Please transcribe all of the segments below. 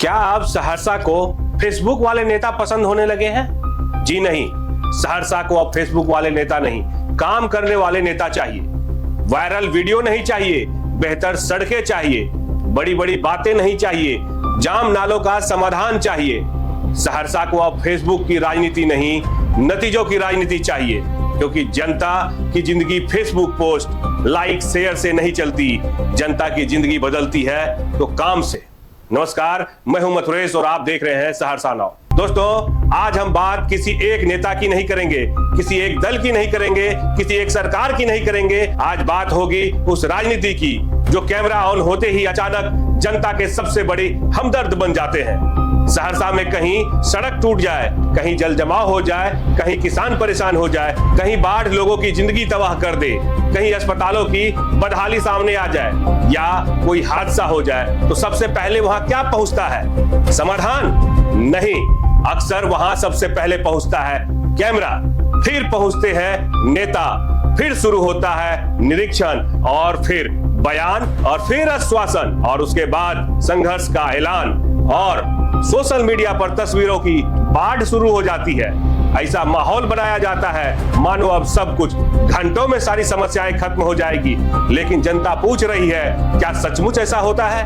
क्या अब सहरसा को फेसबुक वाले नेता पसंद होने लगे हैं? जी नहीं, सहरसा को अब फेसबुक वाले नेता नहीं, काम करने वाले नेता चाहिए। वायरल वीडियो नहीं चाहिए, बेहतर सड़कें चाहिए, बड़ी बड़ी बातें नहीं चाहिए, जाम नालों का समाधान चाहिए। सहरसा को अब फेसबुक की राजनीति नहीं, नतीजों की राजनीति चाहिए, क्योंकि जनता की जिंदगी फेसबुक पोस्ट, लाइक, शेयर से नहीं चलती। जनता की जिंदगी बदलती है तो काम से। नमस्कार, मैं हूं मथुरेश और आप देख रहे हैं सहरसा नाउ। दोस्तों, आज हम बात किसी एक नेता की नहीं करेंगे, किसी एक दल की नहीं करेंगे, किसी एक सरकार की नहीं करेंगे। आज बात होगी उस राजनीति की जो कैमरा ऑन होते ही अचानक जनता के सबसे बड़े हमदर्द बन जाते हैं। सहरसा में कहीं सड़क टूट जाए, कहीं जल जमाव हो जाए, कहीं किसान परेशान हो जाए, कहीं बाढ़ लोगों की जिंदगी तबाह कर दे, कहीं अस्पतालों की बदहाली सामने आ जाए या कोई हादसा हो जाए, तो सबसे पहले वहां क्या पहुंचता है? समाधान? नहीं, अक्सर वहां सबसे पहले पहुंचता है कैमरा, फिर पहुंचते हैं नेता, फिर शुरू होता है निरीक्षण और फिर बयान और फिर आश्वासन और उसके बाद संघर्ष का ऐलान और सोशल मीडिया पर तस्वीरों की बाढ़ शुरू हो जाती है। ऐसा माहौल बनाया जाता है मानो अब सब कुछ घंटों में सारी समस्याएं खत्म हो जाएगी। लेकिन जनता पूछ रही है, क्या सचमुच ऐसा होता है?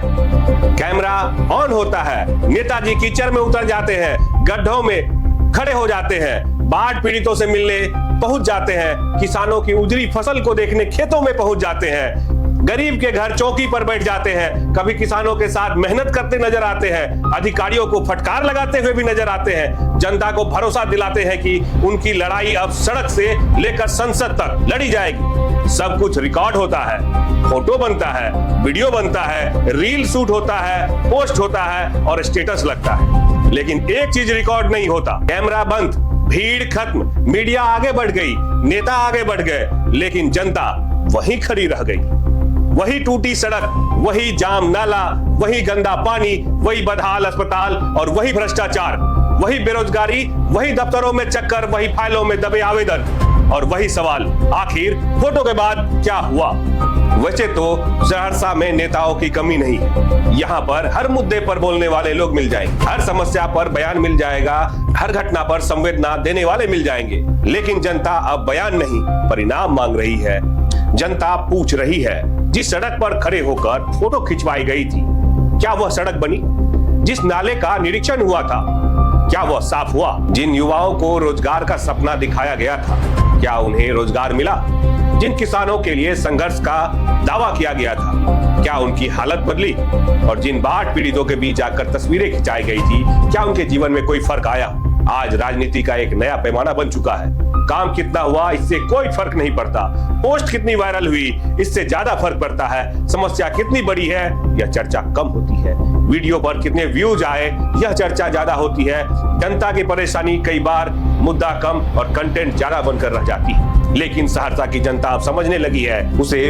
कैमरा ऑन होता है, नेताजी कीचड़ में उतर जाते हैं, गड्ढों में खड़े हो जाते हैं, बाढ़ पीड़ितों से मिलने पहुंच जाते हैं, किसानों की उजड़ी फसल को देखने खेतों में पहुंच जाते हैं, गरीब के घर चौकी पर बैठ जाते हैं, कभी किसानों के साथ मेहनत करते नजर आते हैं, अधिकारियों को फटकार लगाते हुए भी नजर आते हैं, जनता को भरोसा दिलाते हैं कि उनकी लड़ाई अब सड़क से लेकर संसद तक लड़ी जाएगी। सब कुछ रिकॉर्ड होता है, फोटो बनता है, वीडियो बनता है, रील शूट होता है, पोस्ट होता है और स्टेटस लगता है। लेकिन एक चीज रिकॉर्ड नहीं होता, कैमरा बंद, भीड़ खत्म, मीडिया आगे बढ़ गई, नेता आगे बढ़ गए, लेकिन जनता वहीं खड़ी रह गई। वही टूटी सड़क, वही जाम नाला, वही गंदा पानी, वही बदहाल अस्पताल और वही भ्रष्टाचार, वही बेरोजगारी, वही दफ्तरों में चक्कर, वही फाइलों में दबे आवेदन और वही सवाल, आखिर फोटो के बाद क्या हुआ? वैसे तो सहरसा में नेताओं की कमी नहीं है, यहाँ पर हर मुद्दे पर बोलने वाले लोग मिल जाएंगे, हर समस्या पर बयान मिल जाएगा, हर घटना पर संवेदना देने वाले मिल जाएंगे। लेकिन जनता अब बयान नहीं, परिणाम मांग रही है। जनता पूछ रही है, जिस सड़क पर खड़े होकर फोटो खिंचवाई गई थी, क्या वह सड़क बनी? जिस नाले का निरीक्षण हुआ था, क्या वह साफ हुआ? जिन युवाओं को रोजगार का सपना दिखाया गया था, क्या उन्हें रोजगार मिला? जिन किसानों के लिए संघर्ष का दावा किया गया था, क्या उनकी हालत बदली? और जिन बाढ़ पीड़ितों के बीच जाकर तस्वीरें खिंचाई गई थी, क्या उनके जीवन में कोई फर्क आया? आज राजनीति का एक नया पैमाना बन चुका है। काम कितना हुआ इससे कोई फर्क नहीं पड़ता, पोस्ट कितनी वायरल हुई इससे ज्यादा फर्क पड़ता है, समस्या कितनी बड़ी है यह चर्चा कम होती है, वीडियो पर कितने व्यूज आए यह चर्चा ज्यादा होती है। जनता की परेशानी कई बार मुद्दा कम और कंटेंट ज्यादा बनकर रह जाती है। लेकिन सहरसा की जनता अब समझने लगी है, उसे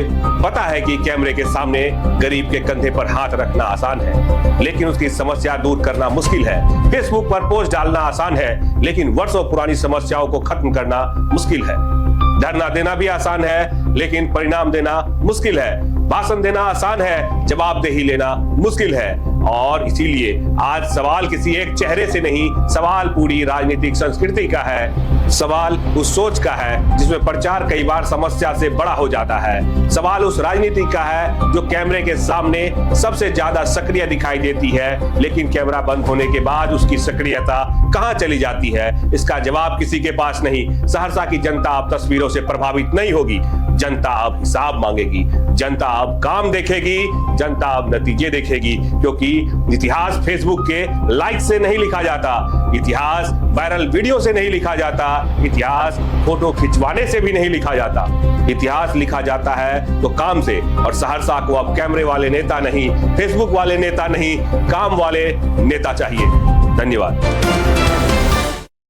पता है कि कैमरे के सामने गरीब के कंधे पर हाथ रखना आसान है, लेकिन उसकी समस्या दूर करना मुश्किल है। फेसबुक पर पोस्ट डालना आसान है, लेकिन वर्षों पुरानी समस्याओं को खत्म करना मुश्किल है। धरना देना भी आसान है, लेकिन परिणाम देना मुश्किल है। भाषण देना आसान है, जवाबदेही लेना मुश्किल है। और इसीलिए आज सवाल किसी एक चेहरे से नहीं, सवाल पूरी राजनीतिक संस्कृति का है। सवाल उस सोच का है जिसमें प्रचार कई बार समस्या से बड़ा हो जाता है। सवाल उस राजनीति का है जो कैमरे के सामने सबसे ज्यादा सक्रिय दिखाई देती है, लेकिन कैमरा बंद होने के बाद उसकी सक्रियता कहां चली जाती है, इसका जवाब किसी के पास नहीं। सहरसा की जनता अब तस्वीरों से प्रभावित नहीं होगी, जनता अब हिसाब मांगेगी, जनता अब काम देखेगी, जनता अब नतीजे देखेगी। क्योंकि इतिहास फेसबुक के लाइक से नहीं लिखा जाता, इतिहास वायरल वीडियो से नहीं लिखा जाता, इतिहास फोटो खिंचवाने से भी नहीं लिखा जाता। इतिहास लिखा जाता है तो काम से। और सहरसा को अब कैमरे वाले नेता नहीं, फेसबुक वाले नेता नहीं, काम वाले नेता चाहिए। धन्यवाद।